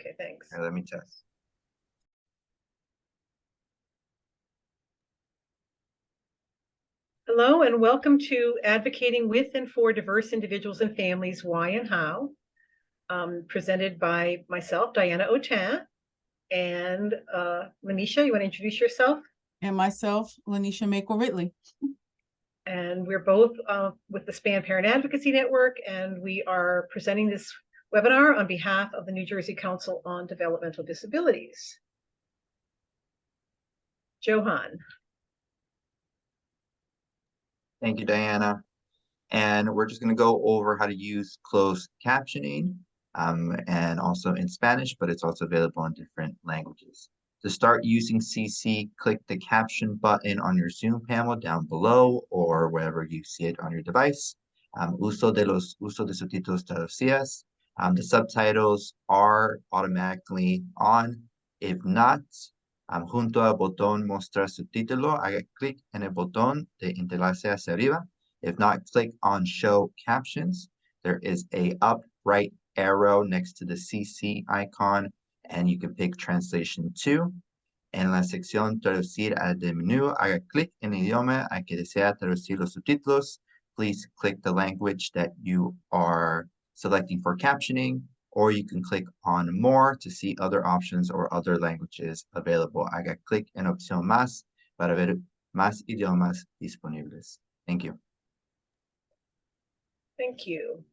Okay, thanks. Here, let me test. Hello and welcome to Advocating with and for Diverse Individuals and Families, Why and How, presented by myself, Diana Autain, and Lanisha, you want to introduce yourself? And myself, Lanisha Mako Ridley. And we're both with the SPAN Parent Advocacy Network, and we are presenting this webinar on behalf of the New Jersey Council on Developmental Disabilities. Johan. Thank you, Diana. And we're just going to go over how to use closed captioning and also in Spanish, but it's also available in different languages. To start using CC, click the caption button on your Zoom panel down below or wherever you see it on your device. Uso de subtítulos traducidas. The subtitles are automatically on. If not, junto al botón mostrar subtítulo, haga clic en el botón de enlace hacia arriba. If not, click on show captions. There is a up right arrow next to the CC icon, and you can pick translation 2. En la sección traducir al del menú, haga clic en el idioma al que desea traducir los subtítulos. Please click the language that you are selecting for captioning, or you can click on more to see other options or other languages available. Haga clic en opción más para ver más idiomas disponibles. Thank you. Thank you.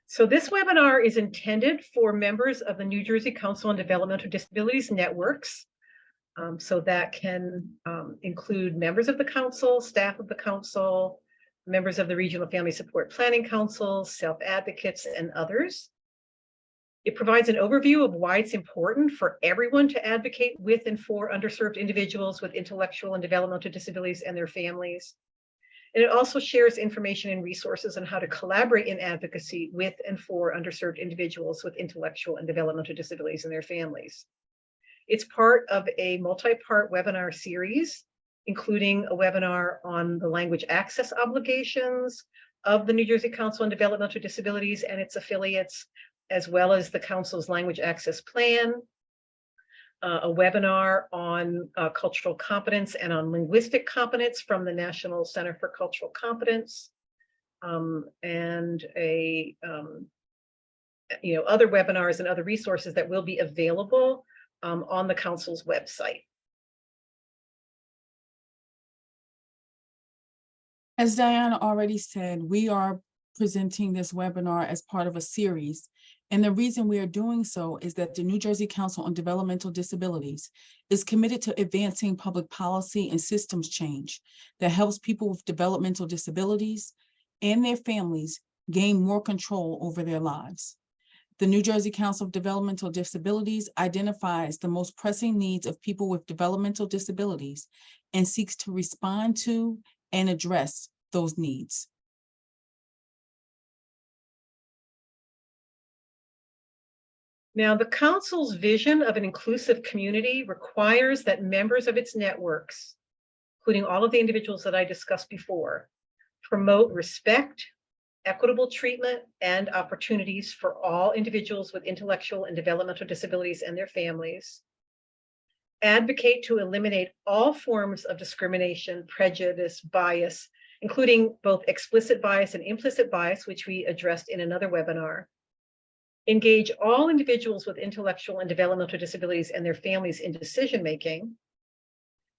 So this webinar is intended for members of the New Jersey Council on Developmental Disabilities Networks. So that can include members of the council, staff of the council, members of the Regional Family Support Planning Council, self-advocates, and others. It provides an overview of why it's important for everyone to advocate with and for underserved individuals with intellectual and developmental disabilities and their families. And it also shares information and resources on how to collaborate in advocacy with and for underserved individuals with intellectual and developmental disabilities and their families. It's part of a multi-part webinar series, including a webinar on the language access obligations of the New Jersey Council on Developmental Disabilities and its affiliates, as well as the Council's language access plan, a webinar on cultural competence and on linguistic competence from the National Center for Cultural Competence, and other webinars and other resources that will be available on the Council's website. As Diana already said, we are presenting this webinar as part of a series. And the reason we are doing so is that the New Jersey Council on Developmental Disabilities is committed to advancing public policy and systems change that helps people with developmental disabilities and their families gain more control over their lives. The New Jersey Council of Developmental Disabilities identifies the most pressing needs of people with developmental disabilities and seeks to respond to and address those needs. Now, the Council's vision of an inclusive community requires that members of its networks, including all of the individuals that I discussed before, promote respect, equitable treatment, and opportunities for all individuals with intellectual and developmental disabilities and their families, advocate to eliminate all forms of discrimination, prejudice, bias, including both explicit bias and implicit bias, which we addressed in another webinar, engage all individuals with intellectual and developmental disabilities and their families in decision-making,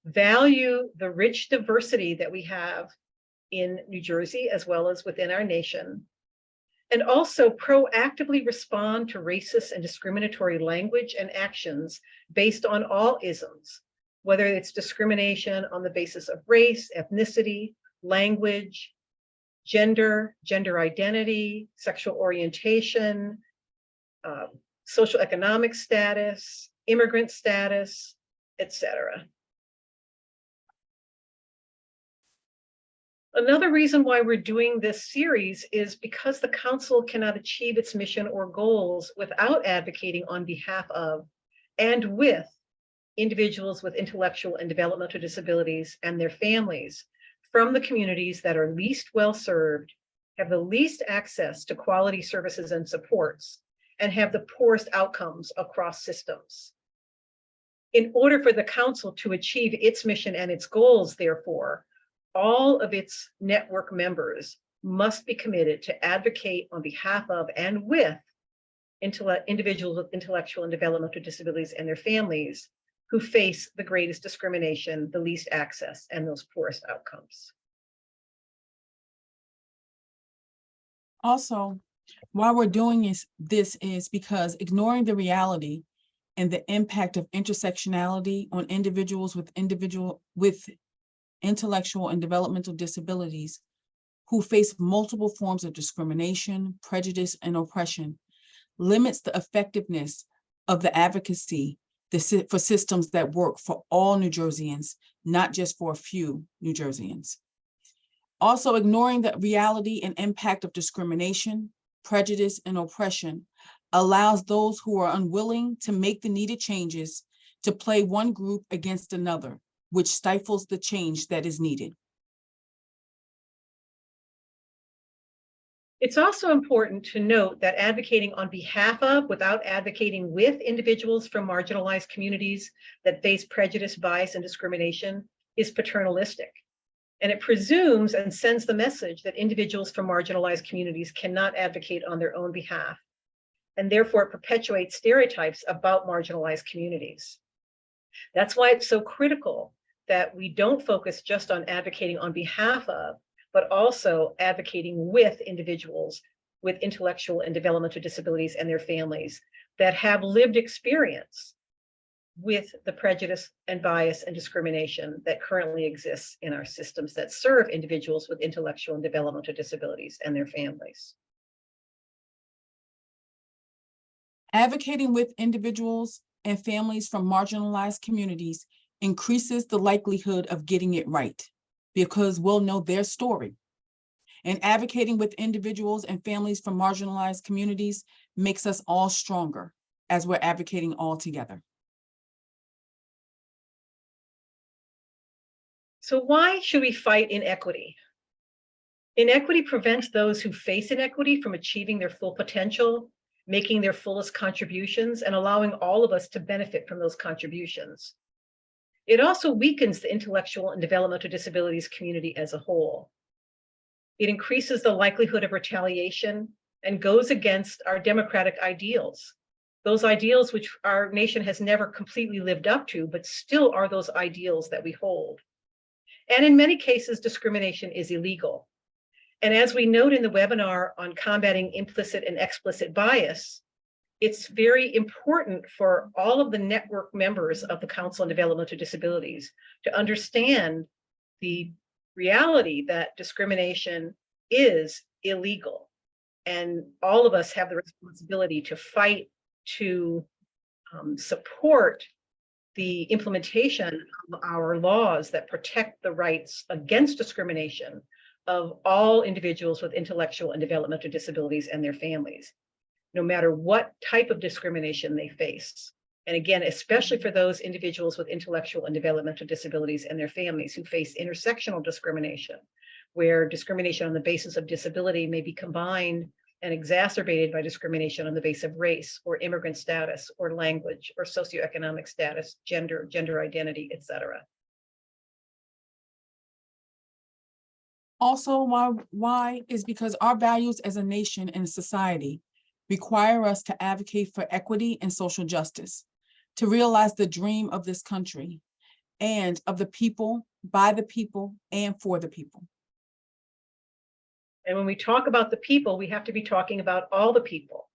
value the rich diversity that we have in New Jersey as well as within our nation, and also proactively respond to racist and discriminatory language and actions based on all isms, whether it's discrimination on the basis of race, ethnicity, language, gender, gender identity, sexual orientation, social economic status, immigrant status, etc. Another reason why we're doing this series is because the Council cannot achieve its mission or goals without advocating on behalf of and with individuals with intellectual and developmental disabilities and their families from the communities that are least well served, have the least access to quality services and supports, and have the poorest outcomes across systems. In order for the council to achieve its mission and its goals, therefore, all of its network members must be committed to advocate on behalf of and with individuals with intellectual and developmental disabilities and their families who face the greatest discrimination, the least access, and those poorest outcomes. Also, why we're doing this is because ignoring the reality and the impact of intersectionality on individuals with intellectual and developmental disabilities who face multiple forms of discrimination, prejudice, and oppression limits the effectiveness of the advocacy for systems that work for all New Jerseyans, not just for a few New Jerseyans. Also, ignoring the reality and impact of discrimination, prejudice, and oppression allows those who are unwilling to make the needed changes to play one group against another, which stifles the change that is needed. It's also important to note that advocating on behalf of, without advocating with individuals from marginalized communities that face prejudice, bias, and discrimination is paternalistic. And it presumes and sends the message that individuals from marginalized communities cannot advocate on their own behalf. And therefore it perpetuates stereotypes about marginalized communities. That's why it's so critical that we don't focus just on advocating on behalf of, but also advocating with individuals with intellectual and developmental disabilities and their families that have lived experience with the prejudice and bias and discrimination that currently exists in our systems that serve individuals with intellectual and developmental disabilities and their families. Advocating with individuals and families from marginalized communities increases the likelihood of getting it right because we'll know their story. And advocating with individuals and families from marginalized communities makes us all stronger as we're advocating all together. So why should we fight inequity? Inequity prevents those who face inequity from achieving their full potential, making their fullest contributions, and allowing all of us to benefit from those contributions. It also weakens the intellectual and developmental disabilities community as a whole. It increases the likelihood of retaliation and goes against our democratic ideals, those ideals which our nation has never completely lived up to, but still are those ideals that we hold. And in many cases, discrimination is illegal. And as we note in the webinar on combating implicit and explicit bias, it's very important for all of the network members of the Council on Developmental Disabilities to understand the reality that discrimination is illegal. And all of us have the responsibility to fight to support the implementation of our laws that protect the rights against discrimination of all individuals with intellectual and developmental disabilities and their families, no matter what type of discrimination they face. And again, especially for those individuals with intellectual and developmental disabilities and their families who face intersectional discrimination, where discrimination on the basis of disability may be combined and exacerbated by discrimination on the basis of race or immigrant status or language or socioeconomic status, gender identity, etc. Also, why is because our values as a nation and society require us to advocate for equity and social justice, to realize the dream of this country and of the people, by the people, and for the people. And when we talk about the people, we have to be talking about all the people.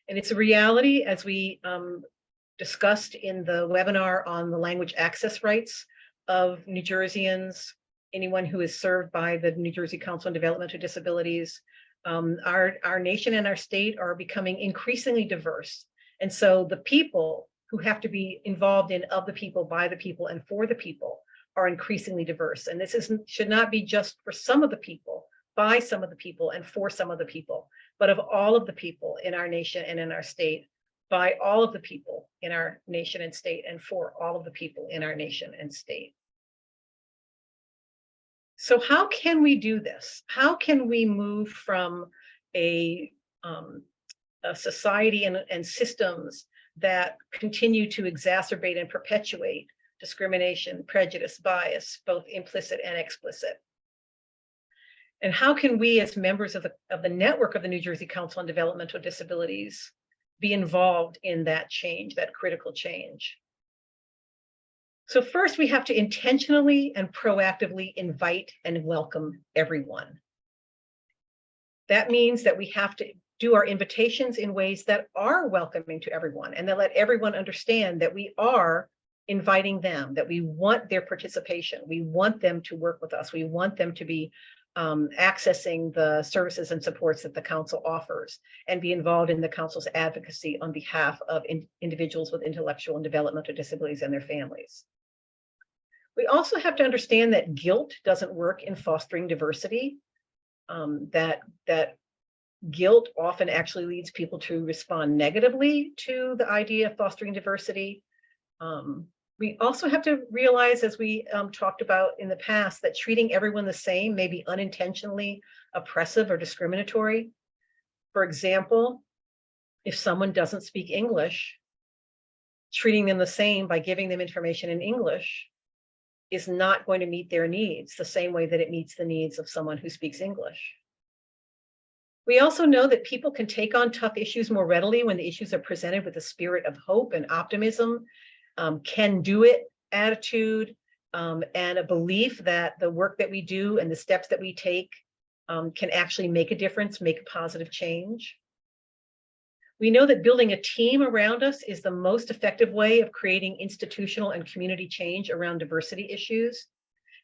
And it's a reality, as we discussed in the webinar on the language access rights of New Jerseyans, anyone who is served by the New Jersey Council on Developmental Disabilities. Our nation and our state are becoming increasingly diverse. And so the people who have to be involved in of the people, by the people, and for the people are increasingly diverse. And this should not be just for some of the people, by some of the people, and for some of the people, but of all of the people in our nation and in our state, by all of the people in our nation and state, and for all of the people in our nation and state. So how can we do this? How can we move from a society and systems that continue to exacerbate and perpetuate discrimination, prejudice, bias, both implicit and explicit. And how can we, as members of the network of the New Jersey Council on Developmental Disabilities, be involved in that change, that critical change? So first, we have to intentionally and proactively invite and welcome everyone. That means that we have to do our invitations in ways that are welcoming to everyone and that let everyone understand that we are inviting them, that we want their participation. We want them to work with us. We want them to be accessing the services and supports that the council offers and be involved in the council's advocacy on behalf of individuals with intellectual and developmental disabilities and their families. We also have to understand that guilt doesn't work in fostering diversity, that guilt often actually leads people to respond negatively to the idea of fostering diversity. We also have to realize, as we talked about in the past, that treating everyone the same may be unintentionally oppressive or discriminatory. For example, if someone doesn't speak English, treating them the same by giving them information in English is not going to meet their needs the same way that it meets the needs of someone who speaks English. We also know that people can take on tough issues more readily when the issues are presented with a spirit of hope and optimism, can-do-it attitude, and a belief that the work that we do and the steps that we take can actually make a difference, make a positive change. We know that building a team around us is the most effective way of creating institutional and community change around diversity issues.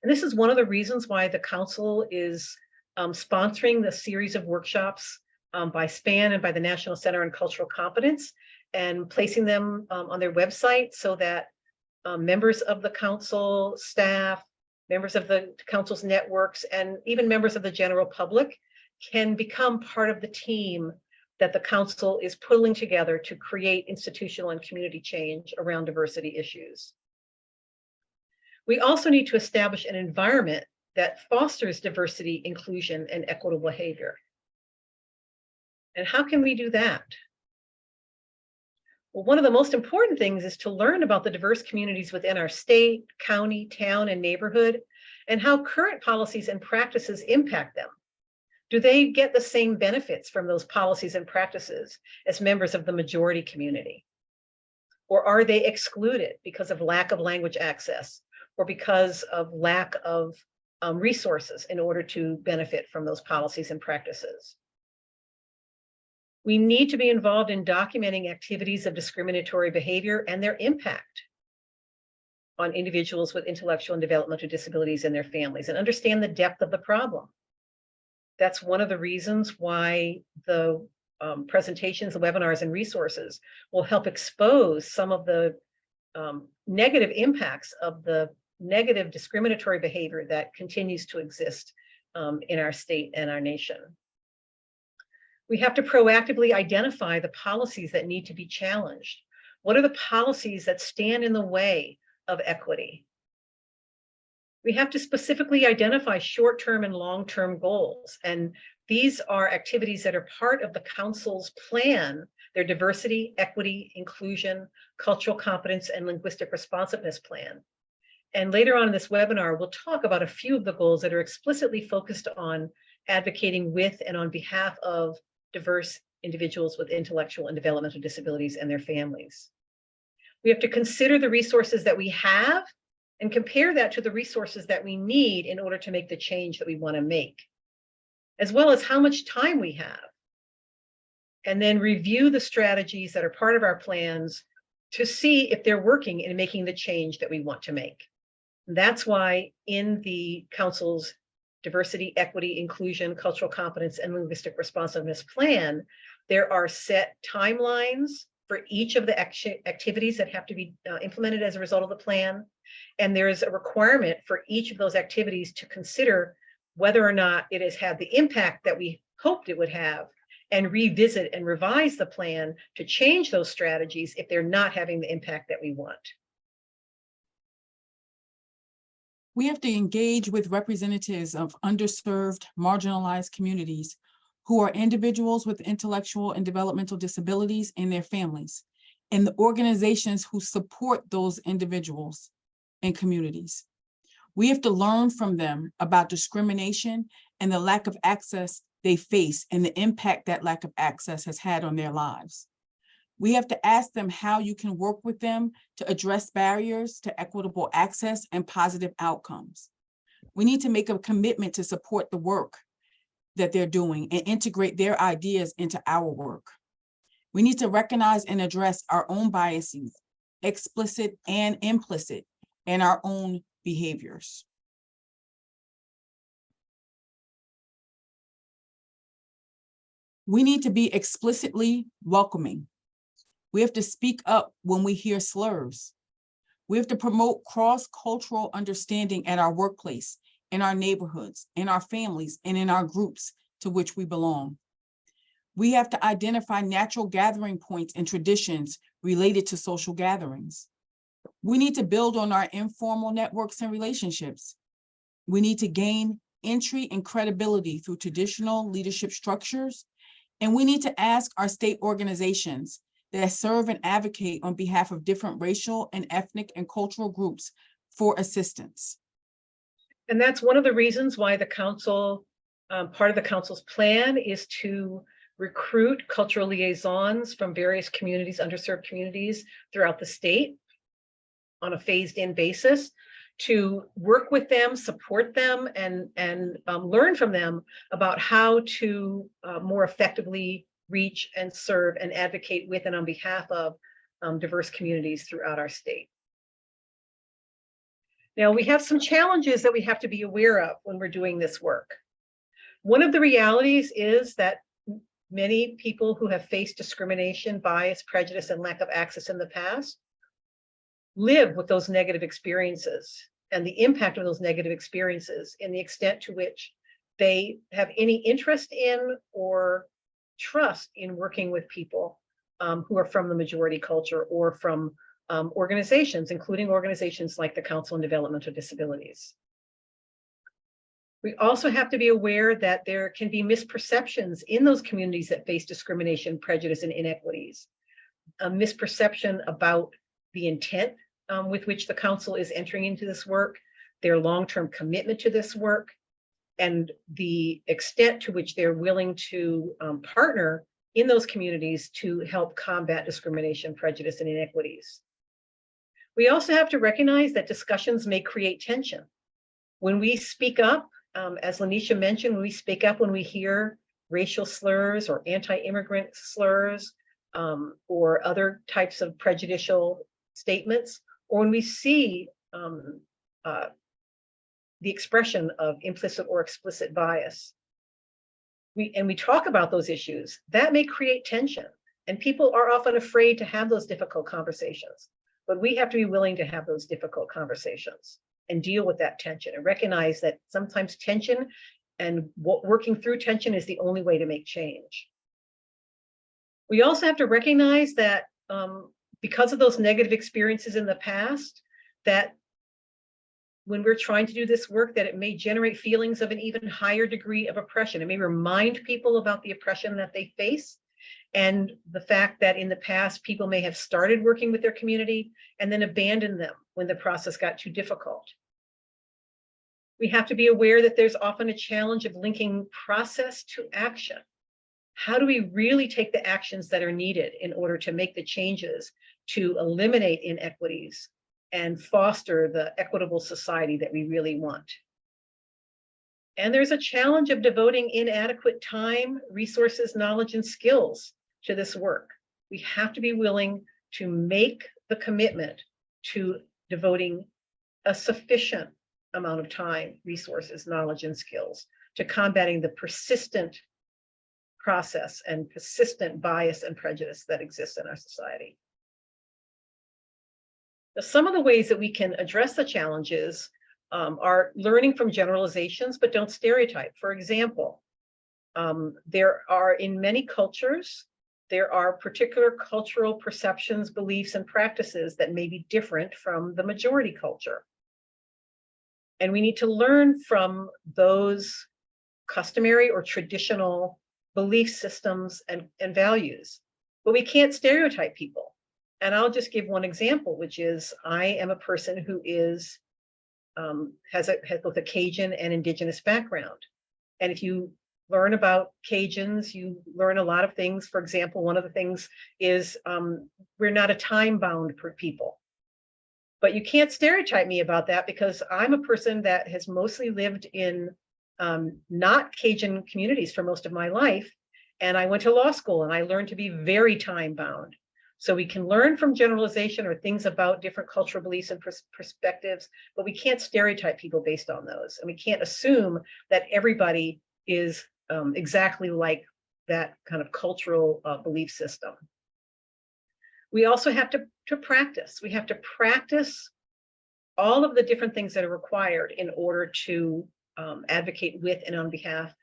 And this is one of the reasons why the council is sponsoring the series of workshops by SPAN and by the National Center on Cultural Competence, and placing them on their website so that members of the council, staff, members of the council's networks, and even members of the general public can become part of the team that the council is pulling together to create institutional and community change around diversity issues. We also need to establish an environment that fosters diversity, inclusion, and equitable behavior. And how can we do that? Well, one of the most important things is to learn about the diverse communities within our state, county, town, and neighborhood, and how current policies and practices impact them. Do they get the same benefits from those policies and practices as members of the majority community? Or are they excluded because of lack of language access or because of lack of resources in order to benefit from those policies and practices? We need to be involved in documenting activities of discriminatory behavior and their impact on individuals with intellectual and developmental disabilities and their families, and understand the depth of the problem. That's one of the reasons why the presentations, the webinars, and resources will help expose some of the negative impacts of the negative discriminatory behavior that continues to exist in our state and our nation. We have to proactively identify the policies that need to be challenged. What are the policies that stand in the way of equity? We have to specifically identify short-term and long-term goals. And these are activities that are part of the council's plan, their diversity, equity, inclusion, cultural competence, and linguistic responsiveness plan. And later on in this webinar, we'll talk about a few of the goals that are explicitly focused on advocating with and on behalf of diverse individuals with intellectual and developmental disabilities and their families. We have to consider the resources that we have and compare that to the resources that we need in order to make the change that we want to make, as well as how much time we have. And then review the strategies that are part of our plans to see if they're working in making the change that we want to make. And that's why in the council's diversity, equity, inclusion, cultural competence, and linguistic responsiveness plan, there are set timelines for each of the activities that have to be implemented as a result of the plan. And there is a requirement for each of those activities to consider whether or not it has had the impact that we hoped it would have, and revisit and revise the plan to change those strategies if they're not having the impact that we want. We have to engage with representatives of underserved, marginalized communities who are individuals with intellectual and developmental disabilities and their families, and the organizations who support those individuals and communities. We have to learn from them about discrimination and the lack of access they face and the impact that lack of access has had on their lives. We have to ask them how you can work with them to address barriers to equitable access and positive outcomes. We need to make a commitment to support the work that they're doing and integrate their ideas into our work. We need to recognize and address our own biases, explicit and implicit, and our own behaviors. We need to be explicitly welcoming. We have to speak up when we hear slurs. We have to promote cross-cultural understanding at our workplace, in our neighborhoods, in our families, and in our groups to which we belong. We have to identify natural gathering points and traditions related to social gatherings. We need to build on our informal networks and relationships. We need to gain entry and credibility through traditional leadership structures. And we need to ask our state organizations that serve and advocate on behalf of different racial and ethnic and cultural groups for assistance. And that's one of the reasons why the council, part of the council's plan is to recruit cultural liaisons from various communities, underserved communities throughout the state on a phased-in basis to work with them, support them, and learn from them about how to more effectively reach and serve and advocate with and on behalf of diverse communities throughout our state. Now, we have some challenges that we have to be aware of when we're doing this work. One of the realities is that many people who have faced discrimination, bias, prejudice, and lack of access in the past live with those negative experiences and the impact of those negative experiences in the extent to which they have any interest in or trust in working with people who are from the majority culture or from organizations, including organizations like the Council on Developmental Disabilities. We also have to be aware that there can be misperceptions in those communities that face discrimination, prejudice, and inequities. A misperception about the intent with which the council is entering into this work, their long-term commitment to this work, and the extent to which they're willing to partner in those communities to help combat discrimination, prejudice, and inequities. We also have to recognize that discussions may create tension. When we speak up, as Lanisha mentioned, when we speak up when we hear racial slurs or anti-immigrant slurs or other types of prejudicial statements, or when we see the expression of implicit or explicit bias, we talk about those issues, that may create tension. And people are often afraid to have those difficult conversations. But we have to be willing to have those difficult conversations and deal with that tension and recognize that sometimes tension and working through tension is the only way to make change. We also have to recognize that because of those negative experiences in the past, that when we're trying to do this work, that it may generate feelings of an even higher degree of oppression. It may remind people about the oppression that they face and the fact that in the past, people may have started working with their community and then abandoned them when the process got too difficult. We have to be aware that there's often a challenge of linking process to action. How do we really take the actions that are needed in order to make the changes to eliminate inequities and foster the equitable society that we really want? And there's a challenge of devoting inadequate time, resources, knowledge, and skills to this work. We have to be willing to make the commitment to devoting a sufficient amount of time, resources, knowledge, and skills to combating the persistent process and persistent bias and prejudice that exists in our society. Now, some of the ways that we can address the challenges are learning from generalizations, but don't stereotype. For example, there are in many cultures, there are particular cultural perceptions, beliefs, and practices that may be different from the majority culture. And we need to learn from those customary or traditional belief systems and values. But we can't stereotype people. And I'll just give one example, which is I am a person who is has both a Cajun and Indigenous background. And if you learn about Cajuns, you learn a lot of things. For example, one of the things is we're not a time-bound people. But you can't stereotype me about that because I'm a person that has mostly lived in not Cajun communities for most of my life. And I went to law school and I learned to be very time-bound. So we can learn from generalization or things about different cultural beliefs and perspectives, but we can't stereotype people based on those. And we can't assume that everybody is exactly like that kind of cultural belief system. We also have to practice. We have to practice all of the different things that are required in order to advocate with and on behalf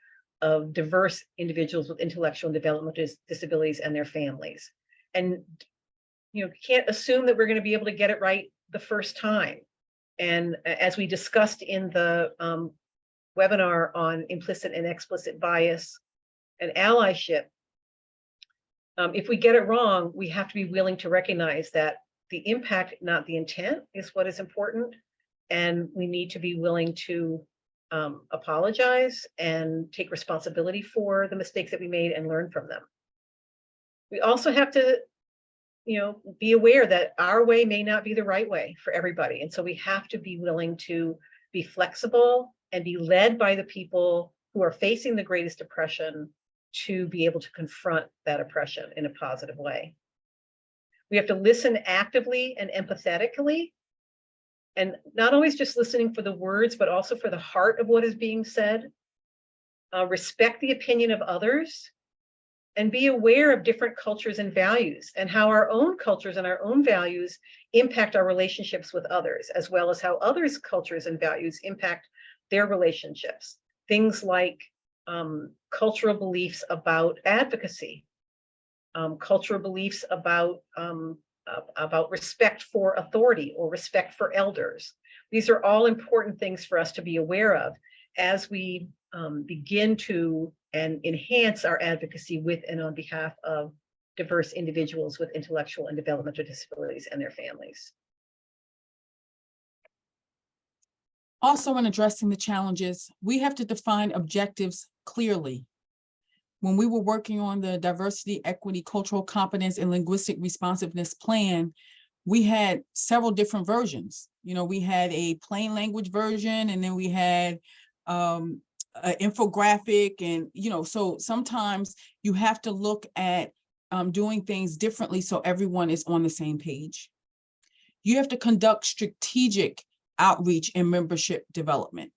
of diverse individuals with intellectual and developmental disabilities and their families. And you can't assume that we're going to be able to get it right the first time. And as we discussed in the webinar on implicit and explicit bias and allyship, if we get it wrong, we have to be willing to recognize that the impact, not the intent, is what is important. And we need to be willing to apologize and take responsibility for the mistakes that we made and learn from them. We also have to, be aware that our way may not be the right way for everybody. And so we have to be willing to be flexible and be led by the people who are facing the greatest oppression to be able to confront that oppression in a positive way. We have to listen actively and empathetically, and not always just listening for the words, but also for the heart of what is being said. Respect the opinion of others, and be aware of different cultures and values and how our own cultures and our own values impact our relationships with others, as well as how others' cultures and values impact their relationships. Things like cultural beliefs about advocacy, cultural beliefs about respect for authority or respect for elders. These are all important things for us to be aware of as we begin to and enhance our advocacy with and on behalf of diverse individuals with intellectual and developmental disabilities and their families. Also, in addressing the challenges, we have to define objectives clearly. When we were working on the diversity, equity, cultural competence, and linguistic responsiveness plan, we had several different versions. We had a plain language version, and then we had an infographic, and so sometimes you have to look at doing things differently so everyone is on the same page. You have to conduct strategic outreach and membership development.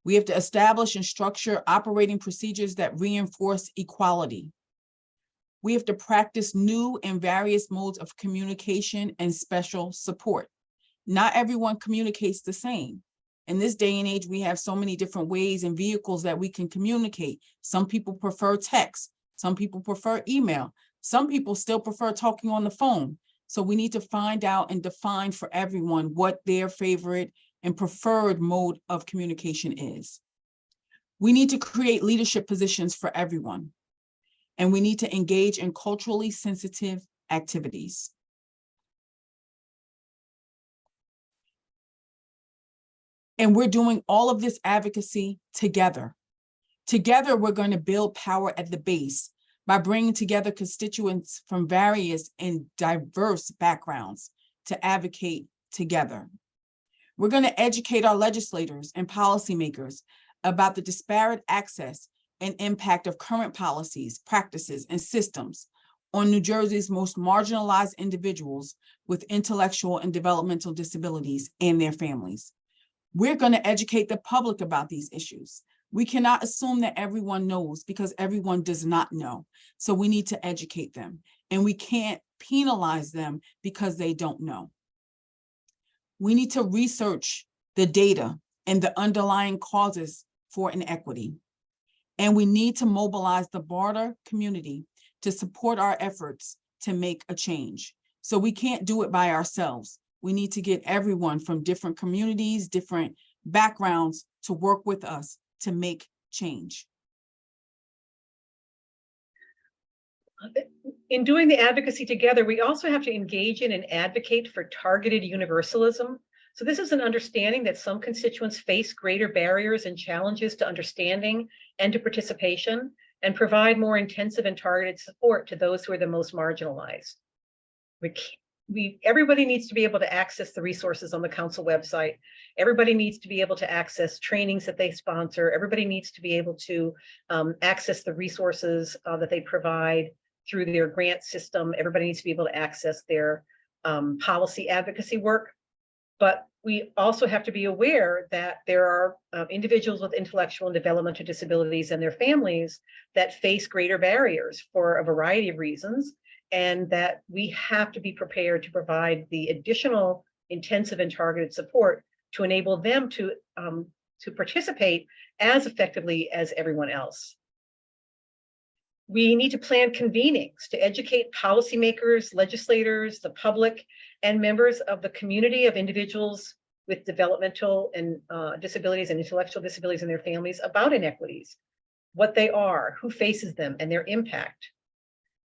We have to establish and structure operating procedures that reinforce equality. We have to practice new and various modes of communication and special support. Not everyone communicates the same. In this day and age, we have so many different ways and vehicles that we can communicate. Some people prefer text. Some people prefer email. Some people still prefer talking on the phone. So we need to find out and define for everyone what their favorite and preferred mode of communication is. We need to create leadership positions for everyone. And we need to engage in culturally sensitive activities. And we're doing all of this advocacy together. Together, we're going to build power at the base by bringing together constituents from various and diverse backgrounds to advocate together. We're going to educate our legislators and policymakers about the disparate access and impact of current policies, practices, and systems on New Jersey's most marginalized individuals with intellectual and developmental disabilities and their families. We're going to educate the public about these issues. We cannot assume that everyone knows because everyone does not know. So we need to educate them, and we can't penalize them because they don't know. We need to research the data and the underlying causes for inequity. And we need to mobilize the broader community to support our efforts to make a change. So we can't do it by ourselves. We need to get everyone from different communities, different backgrounds to work with us to make change. In doing the advocacy together, we also have to engage in and advocate for targeted universalism. So this is an understanding that some constituents face greater barriers and challenges to understanding and to participation, and provide more intensive and targeted support to those who are the most marginalized. Everybody needs to be able to access the resources on the council website. Everybody needs to be able to access trainings that they sponsor. Everybody needs to be able to access the resources that they provide through their grant system. Everybody needs to be able to access their policy advocacy work. But we also have to be aware that there are individuals with intellectual and developmental disabilities and their families that face greater barriers for a variety of reasons, and that we have to be prepared to provide the additional intensive and targeted support to enable them to participate as effectively as everyone else. We need to plan convenings to educate policymakers, legislators, the public, and members of the community of individuals with developmental and disabilities and intellectual disabilities and their families about inequities, what they are, who faces them, and their impact.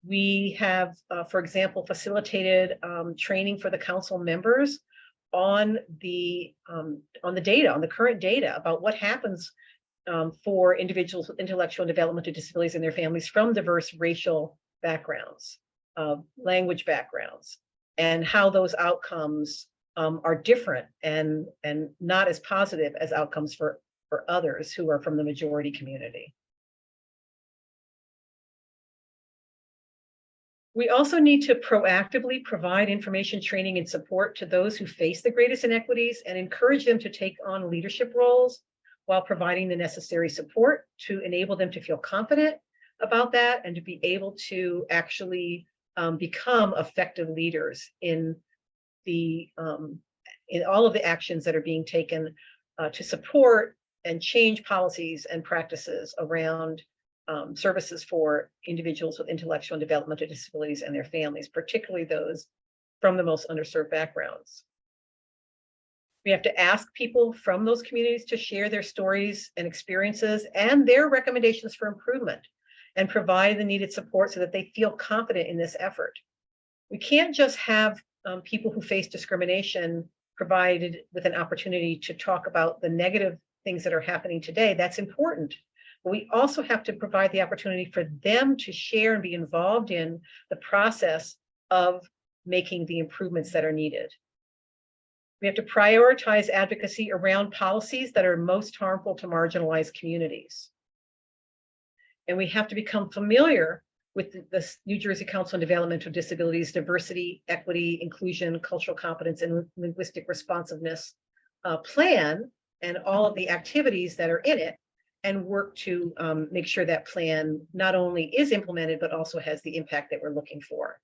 We have, for example, facilitated training for the council members on the data, on the current data about what happens for individuals with intellectual and developmental disabilities and their families from diverse racial backgrounds, language backgrounds, and how those outcomes are different and not as positive as outcomes for others who are from the majority community. We also need to proactively provide information, training, and support to those who face the greatest inequities and encourage them to take on leadership roles while providing the necessary support to enable them to feel confident about that and to be able to actually become effective leaders in all of the actions that are being taken to support and change policies and practices around services for individuals with intellectual and developmental disabilities and their families, particularly those from the most underserved backgrounds. We have to ask people from those communities to share their stories and experiences and their recommendations for improvement, and provide the needed support so that they feel confident in this effort. We can't just have people who face discrimination provided with an opportunity to talk about the negative things that are happening today. That's important. But we also have to provide the opportunity for them to share and be involved in the process of making the improvements that are needed. We have to prioritize advocacy around policies that are most harmful to marginalized communities. And we have to become familiar with the New Jersey Council on Developmental Disabilities Diversity, Equity, Inclusion, Cultural Competence, and Linguistic Responsiveness plan and all of the activities that are in it, and work to make sure that plan not only is implemented, but also has the impact that we're looking for.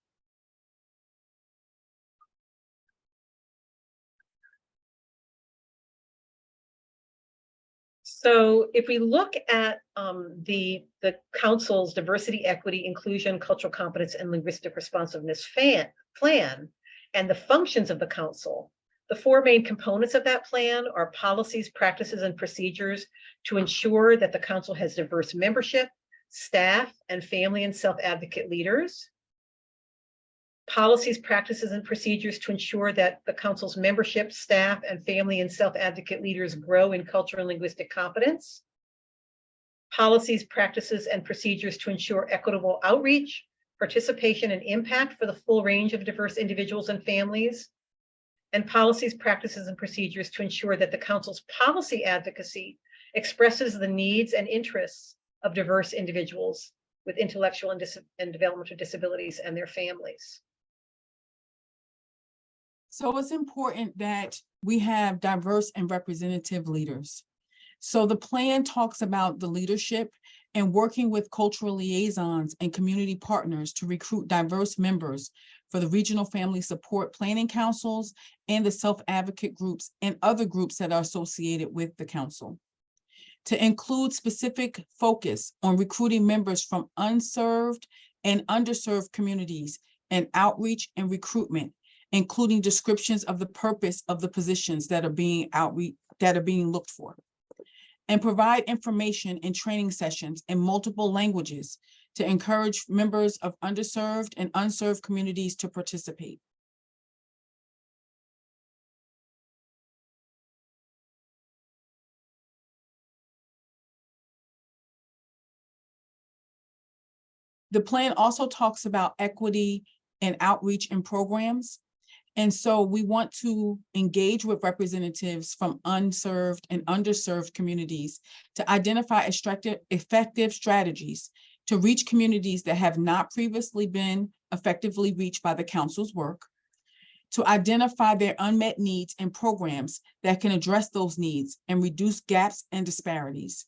So if we look at the council's diversity, equity, inclusion, cultural competence, and linguistic responsiveness plan and the functions of the council, the four main components of that plan are policies, practices, and procedures to ensure that the council has diverse membership, staff, and family and self-advocate leaders. Policies, practices, and procedures to ensure that the council's membership, staff, and family and self-advocate leaders grow in cultural and linguistic competence. Policies, practices, and procedures to ensure equitable outreach, participation, and impact for the full range of diverse individuals and families. And policies, practices, and procedures to ensure that the council's policy advocacy expresses the needs and interests of diverse individuals with intellectual and developmental disabilities and their families. So it's important that we have diverse and representative leaders. So the plan talks about the leadership and working with cultural liaisons and community partners to recruit diverse members for the regional family support planning councils and the self-advocate groups and other groups that are associated with the council. To include specific focus on recruiting members from unserved and underserved communities and outreach and recruitment, including descriptions of the purpose of the positions that are being looked for, and provide information and training sessions in multiple languages to encourage members of underserved and unserved communities to participate. The plan also talks about equity and outreach in programs. And so we want to engage with representatives from unserved and underserved communities to identify effective strategies to reach communities that have not previously been effectively reached by the council's work, to identify their unmet needs and programs that can address those needs and reduce gaps and disparities,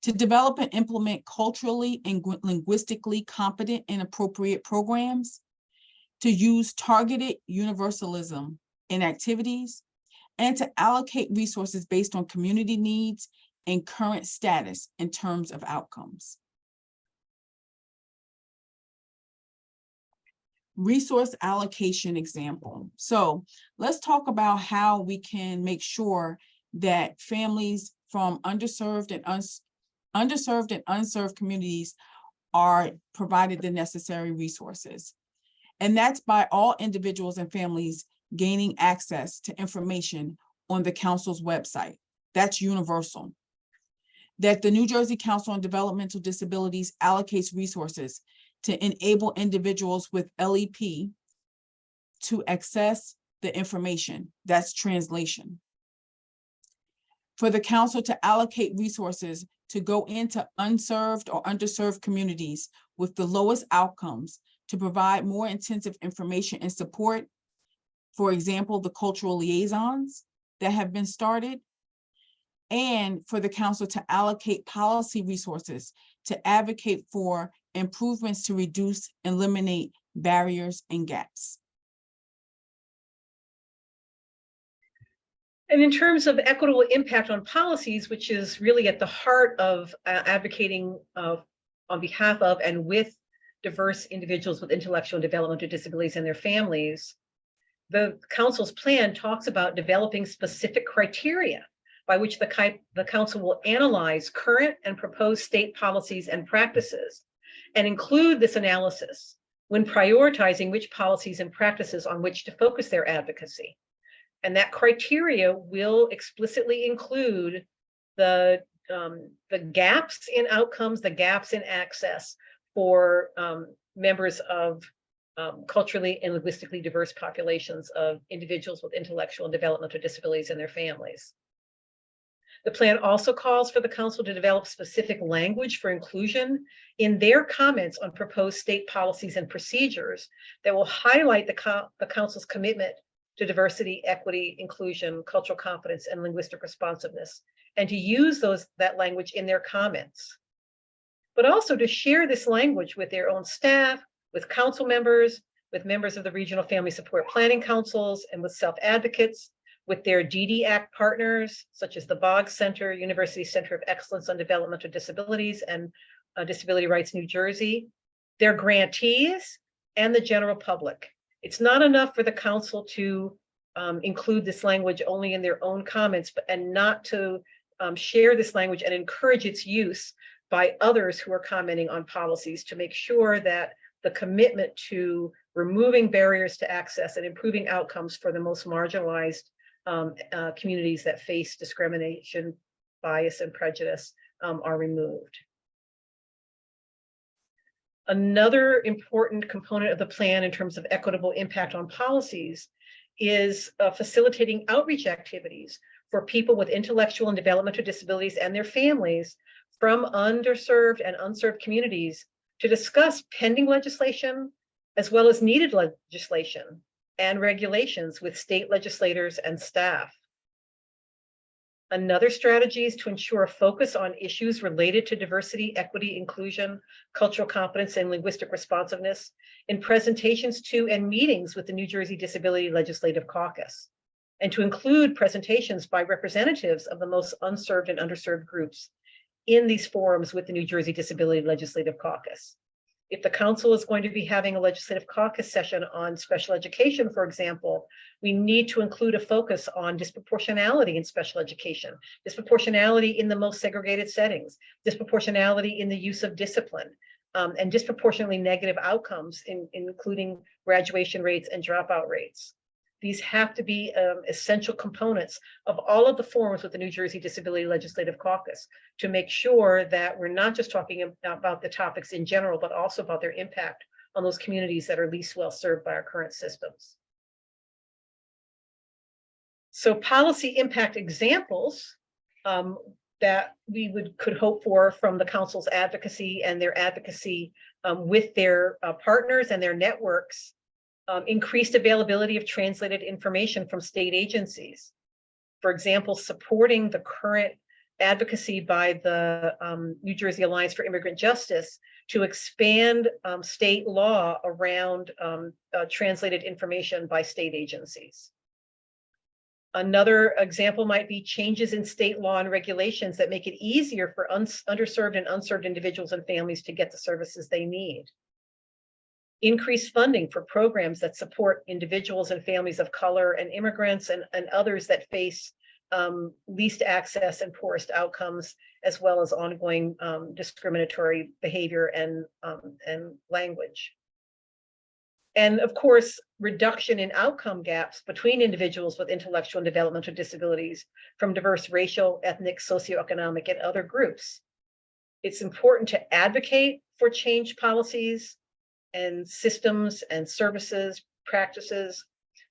to develop and implement culturally and linguistically competent and appropriate programs, to use targeted universalism in activities, and to allocate resources based on community needs and current status in terms of outcomes. Resource allocation example. So let's talk about how we can make sure that families from underserved and unserved communities are provided the necessary resources. And that's by all individuals and families gaining access to information on the council's website. That's universal. That the New Jersey Council on Developmental Disabilities allocates resources to enable individuals with LEP to access the information. That's translation. For the council to allocate resources to go into unserved or underserved communities with the lowest outcomes to provide more intensive information and support. For example, the cultural liaisons that have been started, and for the council to allocate policy resources to advocate for improvements to reduce, eliminate barriers and gaps. And in terms of equitable impact on policies, which is really at the heart of advocating on behalf of and with diverse individuals with intellectual and developmental disabilities and their families, the council's plan talks about developing specific criteria by which the council will analyze current and proposed state policies and practices and include this analysis when prioritizing which policies and practices on which to focus their advocacy. And that criteria will explicitly include the gaps in outcomes, the gaps in access for members of culturally and linguistically diverse populations of individuals with intellectual and developmental disabilities and their families. The plan also calls for the council to develop specific language for inclusion in their comments on proposed state policies and procedures that will highlight the council's commitment to diversity, equity, inclusion, cultural competence, and linguistic responsiveness, and to use that language in their comments. But also to share this language with their own staff, with council members, with members of the Regional Family Support Planning Councils, and with self-advocates, with their DDAC partners, such as the Boggs Center, University Center of Excellence on Developmental Disabilities, and Disability Rights New Jersey, their grantees, and the general public. It's not enough for the council to include this language only in their own comments, and not to share this language and encourage its use by others who are commenting on policies, to make sure that the commitment to removing barriers to access and improving outcomes for the most marginalized communities that face discrimination, bias, and prejudice are removed. Another important component of the plan in terms of equitable impact on policies is facilitating outreach activities for people with intellectual and developmental disabilities and their families from underserved and unserved communities to discuss pending legislation as well as needed legislation and regulations with state legislators and staff. Another strategy is to ensure a focus on issues related to diversity, equity, inclusion, cultural competence, and linguistic responsiveness in presentations to and meetings with the New Jersey Disability Legislative Caucus, and to include presentations by representatives of the most unserved and underserved groups in these forums with the New Jersey Disability Legislative Caucus. If the council is going to be having a legislative caucus session on special education, for example, we need to include a focus on disproportionality in special education, disproportionality in the most segregated settings, disproportionality in the use of discipline, and disproportionately negative outcomes, including graduation rates and dropout rates. These have to be essential components of all of the forums with the New Jersey Disability Legislative Caucus to make sure that we're not just talking about the topics in general, but also about their impact on those communities that are least well served by our current systems. So policy impact examples that we could hope for from the council's advocacy and their advocacy with their partners and their networks. Increased availability of translated information from state agencies. For example, supporting the current advocacy by the New Jersey Alliance for Immigrant Justice to expand state law around translated information by state agencies. Another example might be changes in state law and regulations that make it easier for underserved and unserved individuals and families to get the services they need. Increased funding for programs that support individuals and families of color and immigrants and others that face least access and poorest outcomes, as well as ongoing discriminatory behavior and language. And of course, reduction in outcome gaps between individuals with intellectual and developmental disabilities from diverse racial, ethnic, socioeconomic, and other groups. It's important to advocate for change policies and systems and services, practices,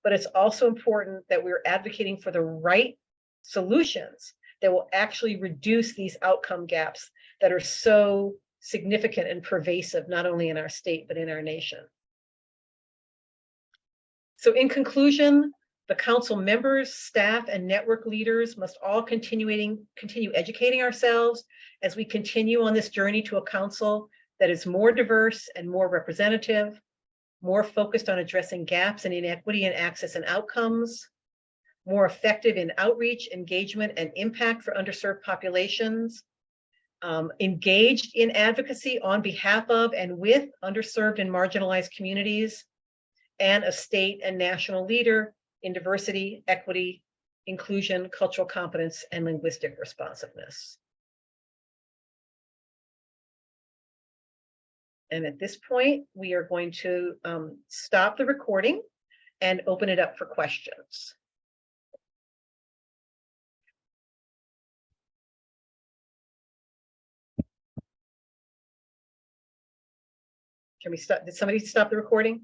but it's also important that we're advocating for the right solutions that will actually reduce these outcome gaps that are so significant and pervasive, not only in our state, but in our nation. So in conclusion, the council members, staff, and network leaders must all continue educating ourselves as we continue on this journey to a council that is more diverse and more representative, more focused on addressing gaps in inequity in access and outcomes, more effective in outreach, engagement, and impact for underserved populations, engaged in advocacy on behalf of and with underserved and marginalized communities, and a state and national leader in diversity, equity, inclusion, cultural competence, and linguistic responsiveness. And at this point, we are going to stop the recording and open it up for questions. Can we stop? Did somebody stop the recording?